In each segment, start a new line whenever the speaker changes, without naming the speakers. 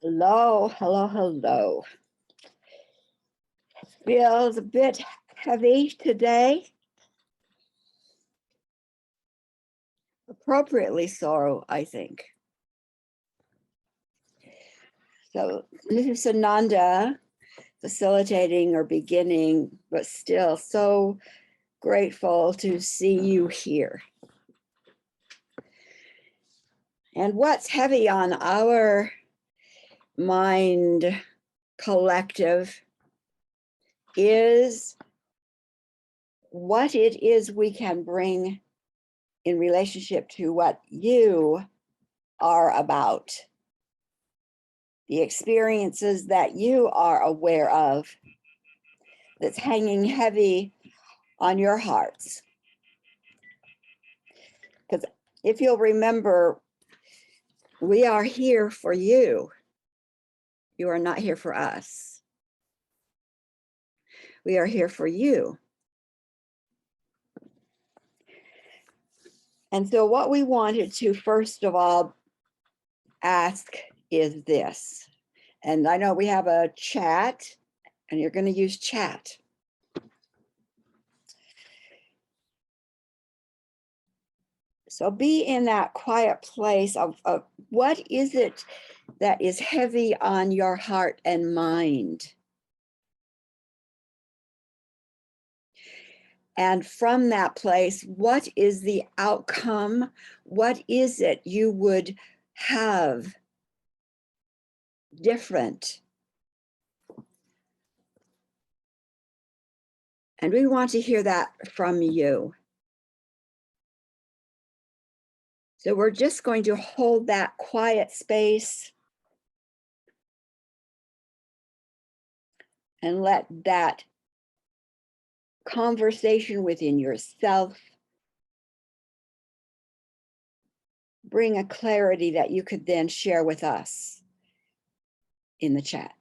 Hello, hello, hello. Feels a bit heavy today. Appropriately so, I think. So this is Sananda facilitating or beginning, but still so grateful to see you here. And what's heavy on our mind collective is what it is we can bring in relationship to what you are about, the experiences that you are aware of that's hanging heavy on your hearts. Because if you'll remember, we are here for you. You are not here for us. We are here for you. And so what we wanted to first of all ask is this. And I know we have a chat, and you're going to use chat. So be in that quiet place of what is it that is heavy on your heart and mind? And from that place, what is the outcome? What is it you would have different? And we want to hear that from you. So we're just going to hold that quiet space and let that conversation within yourself bring a clarity that you could then share with us in the chat.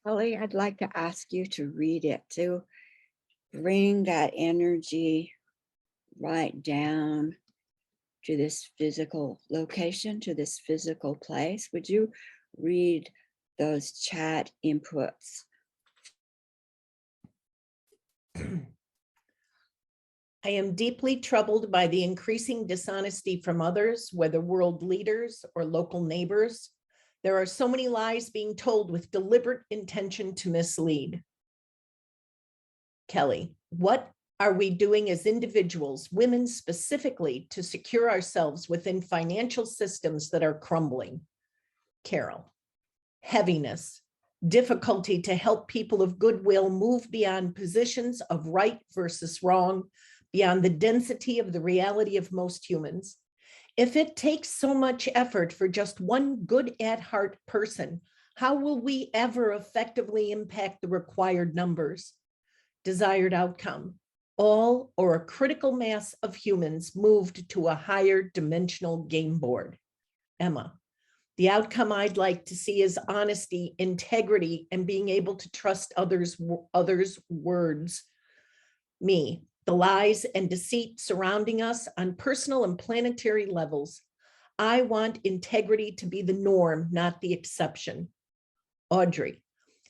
Kelly, I'd like to ask you to read it, to bring that energy right down to this physical location, to this physical place. Would you read those chat inputs?
I am deeply troubled by the increasing dishonesty from others, whether world leaders or local neighbors. There are so many lies being told with deliberate intention to mislead. Kelly, what are we doing as individuals, women specifically, to secure ourselves within financial systems that are crumbling? Carol, heaviness, difficulty to help people of goodwill move beyond positions of right versus wrong, beyond the density of the reality of most humans. If it takes so much effort for just one good at heart person, how will we ever effectively impact the required numbers? Desired outcome, all or a critical mass of humans moved to a higher dimensional game board. Emma, the outcome I'd like to see is honesty, integrity, and being able to trust others' words. Me, the lies and deceit surrounding us on personal and planetary levels. I want integrity to be the norm, not the exception. Audrey,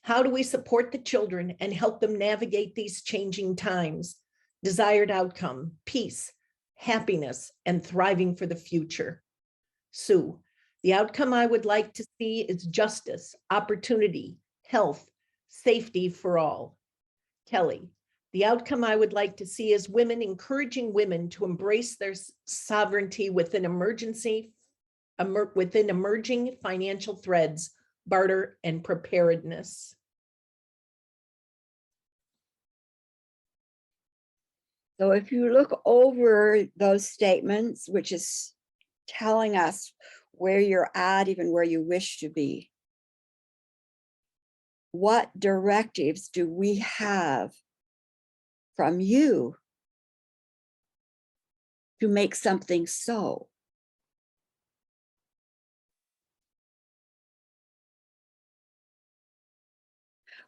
how do we support the children and help them navigate these changing times? Desired outcome, peace, happiness, and thriving for the future. Sue, the outcome I would like to see is justice, opportunity, health, safety for all. Kelly, the outcome I would like to see is women encouraging women to embrace their sovereignty within emerging financial threads, barter, and preparedness.
So if you look over those statements, which is telling us where you're at, even where you wish to be, what directives do we have from you to make something so?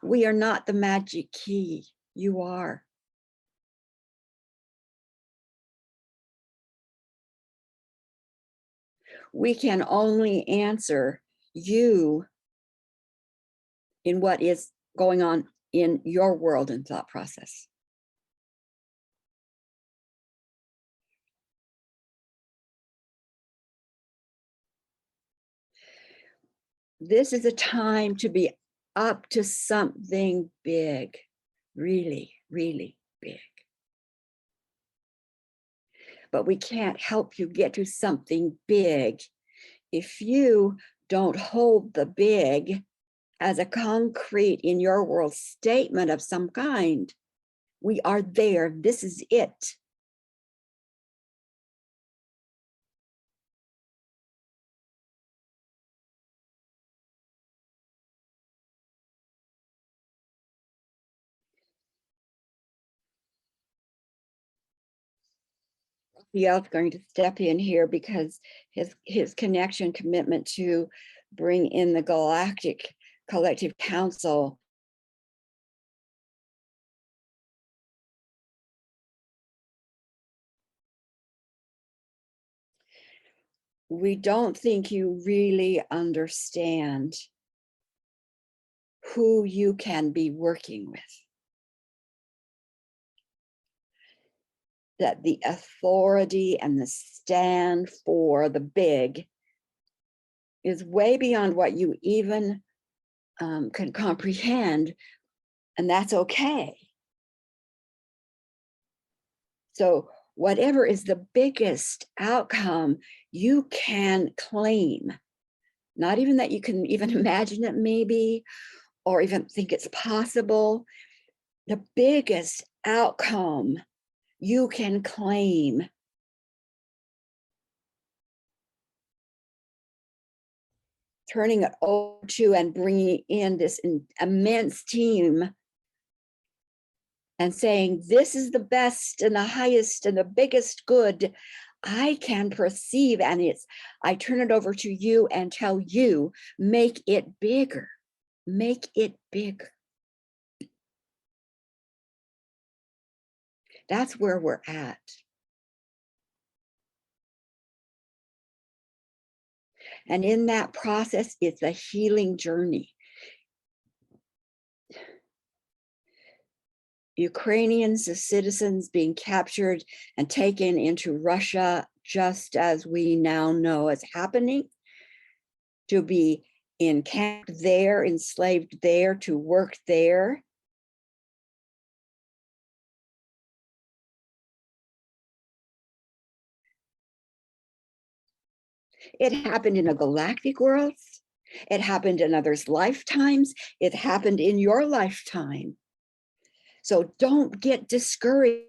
We are not the magic key. You are. We can only answer you in what is going on in your world and thought process. This is a time to be up to something big, really, really big. But we can't help you get to something big if you don't hold the big as a concrete in your world statement of some kind. We are there. This is it. Raphael's going to step in here because his connection commitment to bring in the Galactic Collective Council we don't think you really understand who you can be working with. That the authority and the stand for the big is way beyond what you even can comprehend, and that's okay. So whatever is the biggest outcome, you can claim. Not even that you can even imagine it maybe, or even think it's possible. The biggest outcome you can claim. Turning it over to and bringing in this immense team and saying, this is the best and the highest and the biggest good I can perceive. And I turn it over to you and tell you, make it bigger. Make it big. That's where we're at. And in that process, it's a healing journey. Ukrainians, the citizens being captured and taken into Russia, just as we now know is happening, to be encamped there, enslaved there, to work there. It happened in a galactic world. It happened in others' lifetimes. It happened in your lifetime. So don't get discouraged.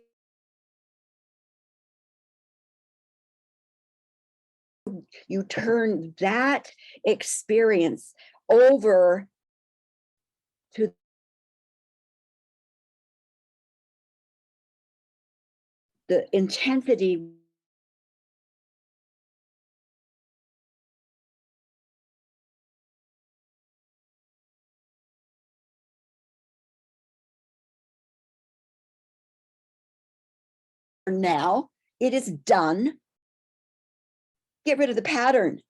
You turn that experience over to the intensity now. It is done. Get rid of the pattern.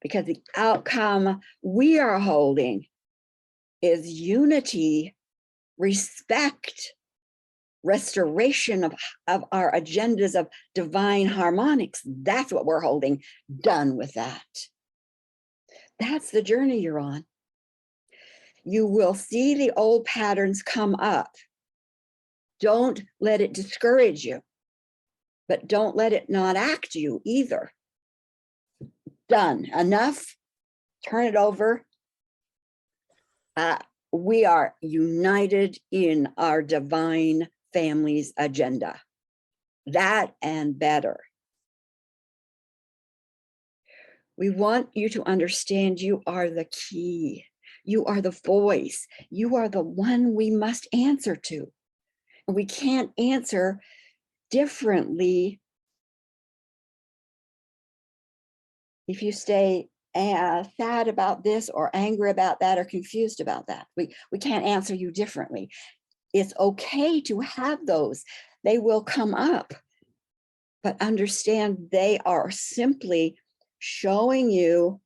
Because the outcome we are holding is unity, respect, restoration of our agendas of divine harmonics. That's what we're holding. Done with that. That's the journey you're on. You will see the old patterns come up. Don't let it discourage you, but don't let it not act you either. Done. Enough. Turn it over. We are united in our divine family's agenda. That and better. We want you to understand you are the key. You are the voice. You are the one we must answer to. And we can't answer differently if you stay sad about this or angry about that or confused about that. We can't answer you differently. It's okay to have those. They will come up, but understand they are simply showing you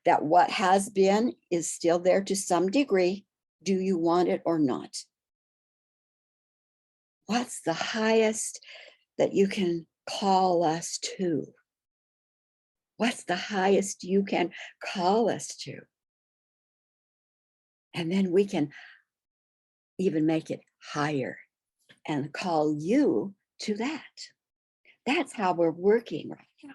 that what has been is still there to some degree. Do you want it or not? What's the highest that you can call us to? What's the highest you can call us to? And then we can even make it higher and call you to that. That's how we're working right now.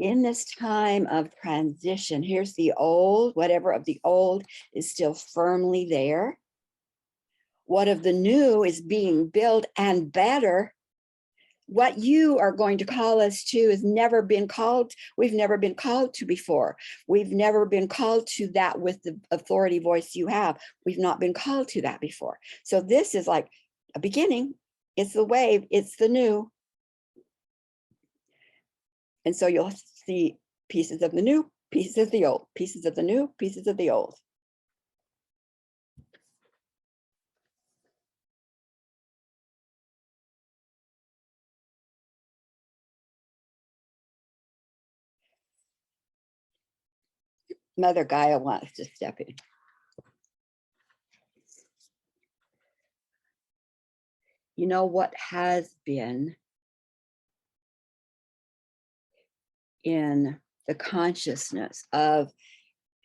In this time of transition, here's the old, whatever of the old is still firmly there. What of the new is being built and better. What you are going to call us to has never been called. We've never been called to before. We've never been called to that with the authority voice you have. We've not been called to that before. So this is like a beginning. It's the wave. It's the new. And so you'll see pieces of the new, pieces of the old, pieces of the new, pieces of the old. Mother Gaia wants to step in. You know what has been in the consciousness of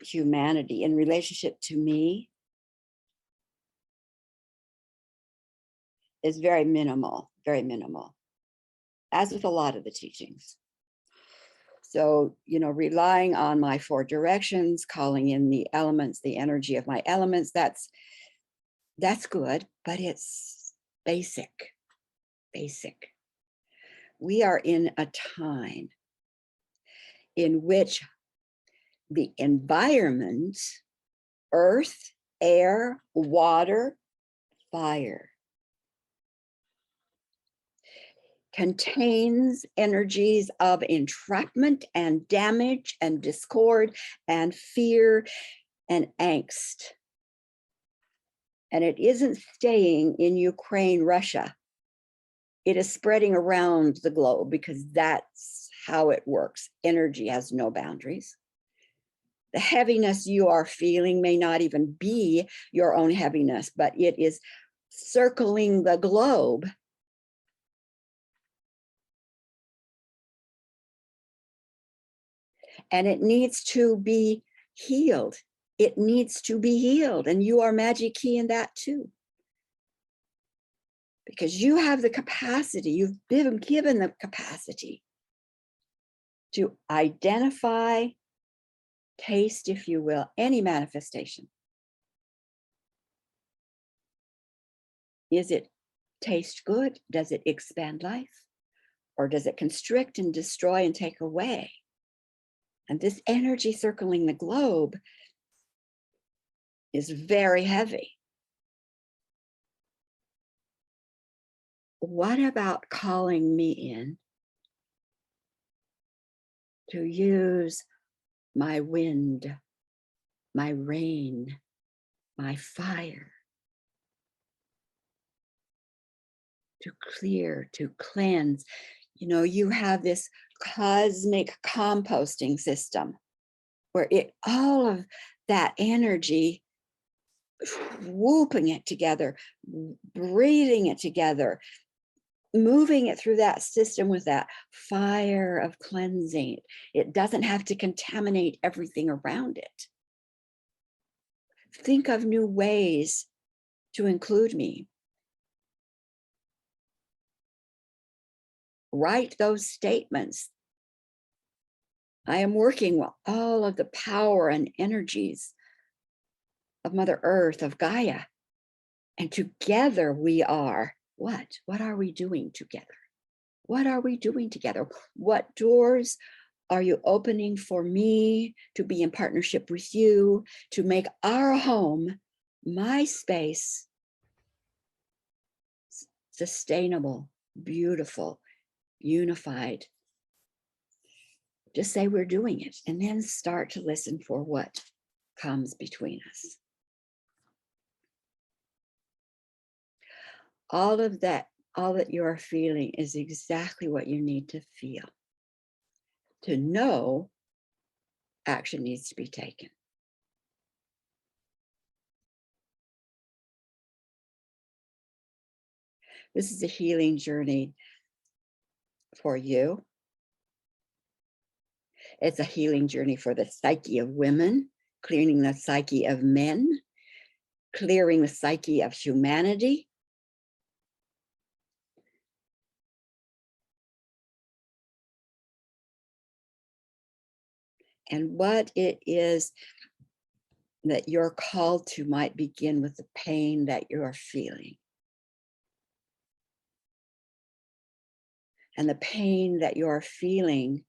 humanity in relationship to me is very minimal, as with a lot of the teachings. So, relying on my 4 directions, calling in the elements, the energy of my elements, that's good, but it's basic. We are in a time in which the environment, earth, air, water, fire, contains energies of entrapment and damage and discord and fear and angst. And it isn't staying in Ukraine, Russia. It is spreading around the globe because that's how it works. Energy has no boundaries. The heaviness you are feeling may not even be your own heaviness, but it is circling the globe. And it needs to be healed. It needs to be healed. And you are magic key in that too. Because you have the capacity, you've been given the capacity to identify, taste, if you will, any manifestation. Is it taste good? Does it expand life? Or does it constrict and destroy and take away? And this energy circling the globe is very heavy. What about calling me in to use my wind, my rain, my fire to clear, to cleanse? You know, you have this cosmic composting system where all of that energy, whooping it together, breathing it together, moving it through that system with that fire of cleansing. It doesn't have to contaminate everything around it. Think of new ways to include me. Write those statements. I am working with all of the power and energies of Mother Earth, of Gaia. And together we are what? What are we doing together? What are we doing together? What doors are you opening for me to be in partnership with you, to make our home, my space, sustainable, beautiful, unified? Just say we're doing it, and then start to listen for what comes between us. All of that, all that you are feeling is exactly what you need to feel. To know action needs to be taken. This is a healing journey for you. It's a healing journey for the psyche of women, clearing the psyche of men, clearing the psyche of humanity. And what it is that you're called to might begin with the pain that you're feeling. And the pain that you're feeling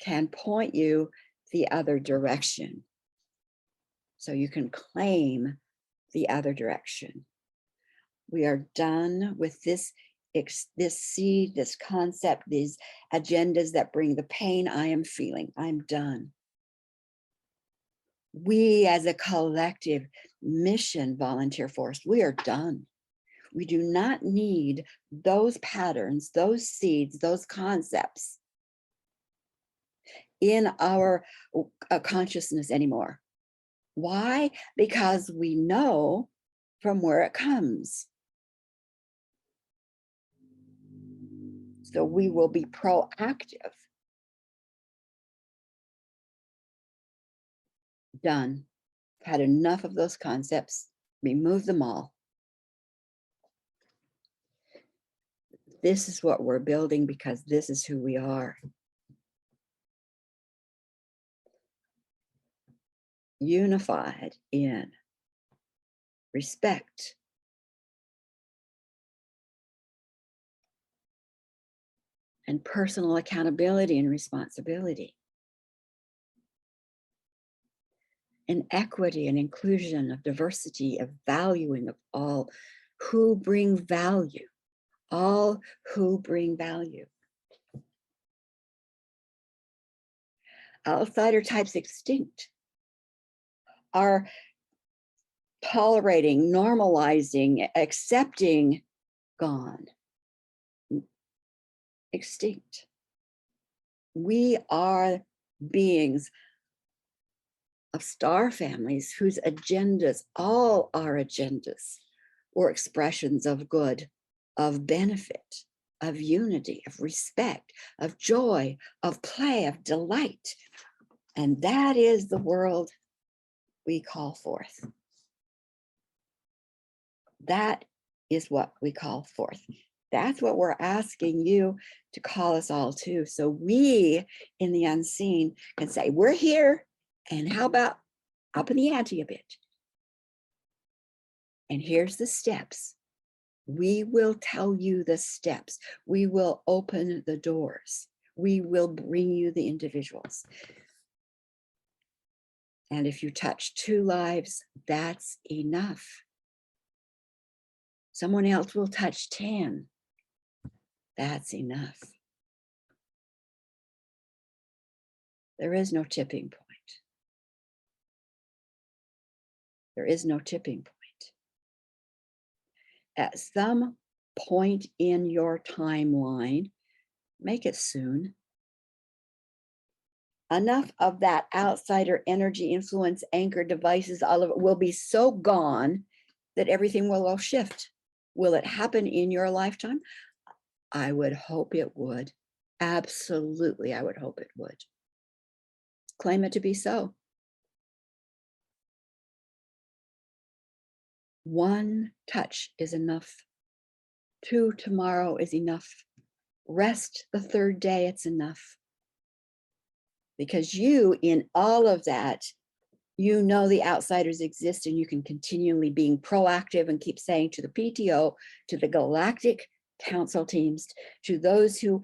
can point you the other direction. So you can claim the other direction. We are done with this seed, this concept, these agendas that bring the pain I am feeling. I'm done. We as a collective mission volunteer force, we are done. We do not need those patterns, those seeds, those concepts in our consciousness anymore. Why? Because we know from where it comes. So we will be proactive. Done. Had enough of those concepts. Remove them all. This is what we're building because this is who we are. Unified in respect, and personal accountability and responsibility, and equity and inclusion, of diversity, of valuing of all who bring value. all who bring value. Outsider types extinct are tolerating, normalizing, accepting, gone, extinct. We are beings of star families whose agendas, all our agendas, were expressions of good, of benefit, of unity, of respect, of joy, of play, of delight. And that is the world we call forth. That is what we call forth. That's what we're asking you to call us all to. So we in the unseen can say, we're here, and how about up in the ante a bit? And here's the steps. We will tell you the steps. We will open the doors. We will bring you the individuals. And if you touch 2 lives, that's enough. Someone else will touch 10. That's enough. There is no tipping point. There is no tipping point. At some point in your timeline, make it soon, enough of that outsider energy, influence, anchor devices, all of it will be so gone that everything will all shift. Will it happen in your lifetime? I would hope it would. Absolutely, I would hope it would. Claim it to be so. 1 touch is enough. 2 tomorrow is enough. Rest the 3rd day, it's enough. Because you, in all of that, you know the outsiders exist, and you can continually being proactive and keep saying to the PTO, to the galactic council teams, to those who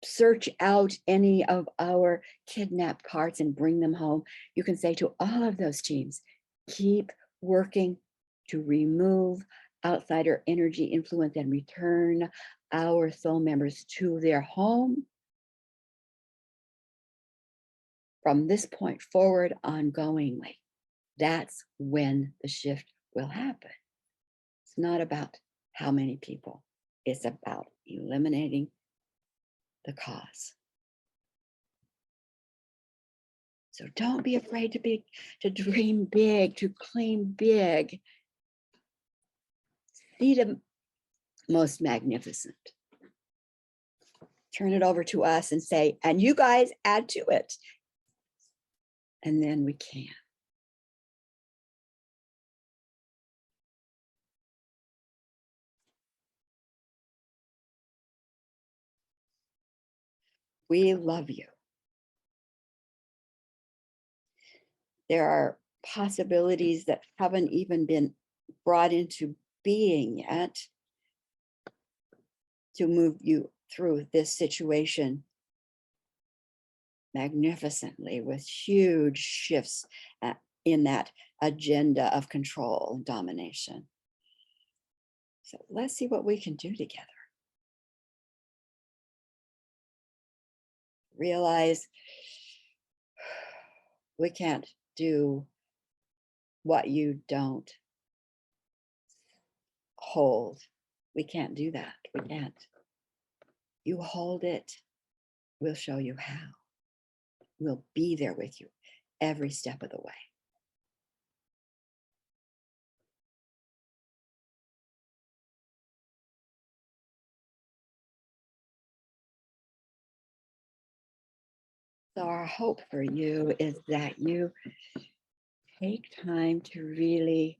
search out any of our kidnapped parts and bring them home, you can say to all of those teams, keep working to remove outsider energy influence and return our soul members to their home. From this point forward, ongoingly, that's when the shift will happen. It's not about how many people, it's about eliminating the cause. So don't be afraid to dream big, to claim big. See the most magnificent. Turn it over to us and say, and you guys add to it. And then we can. We love you. There are possibilities that haven't even been brought into being yet to move you through this situation magnificently, with huge shifts in that agenda of control and domination. So let's see what we can do together. Realize we can't do what you don't hold. We can't do that. We can't. You hold it, we'll show you how. We'll be there with you every step of the way. So our hope for you is that you take time to really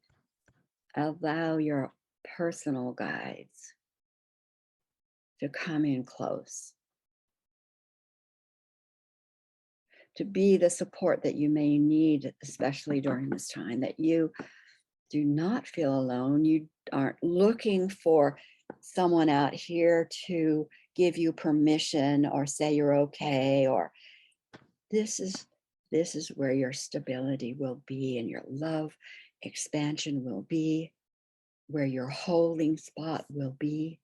allow your personal guides to come in close, to be the support that you may need, especially during this time, that you do not feel alone. You aren't looking for someone out here to give you permission or say you're okay, or this is where your stability will be and your love expansion will be, where your holding spot will be.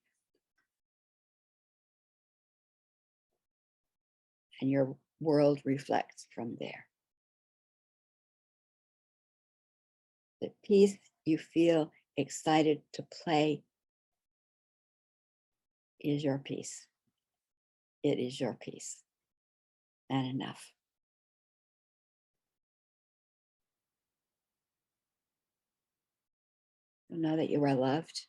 and your world reflects from there. The peace you feel excited to play is your peace. It is your peace and enough. So know that you are loved.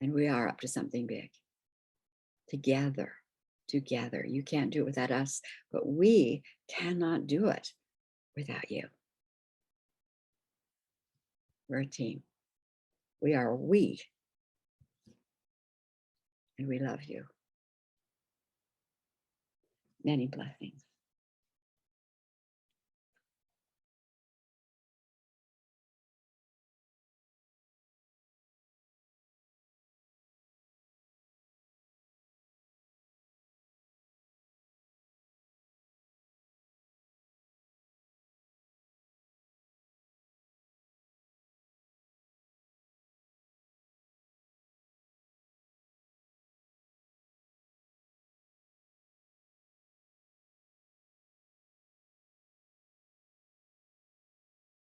And we are up to something big. Together. You can't do it without us, but we cannot do it without you. We're a team. We are we. And we love you. Many blessings.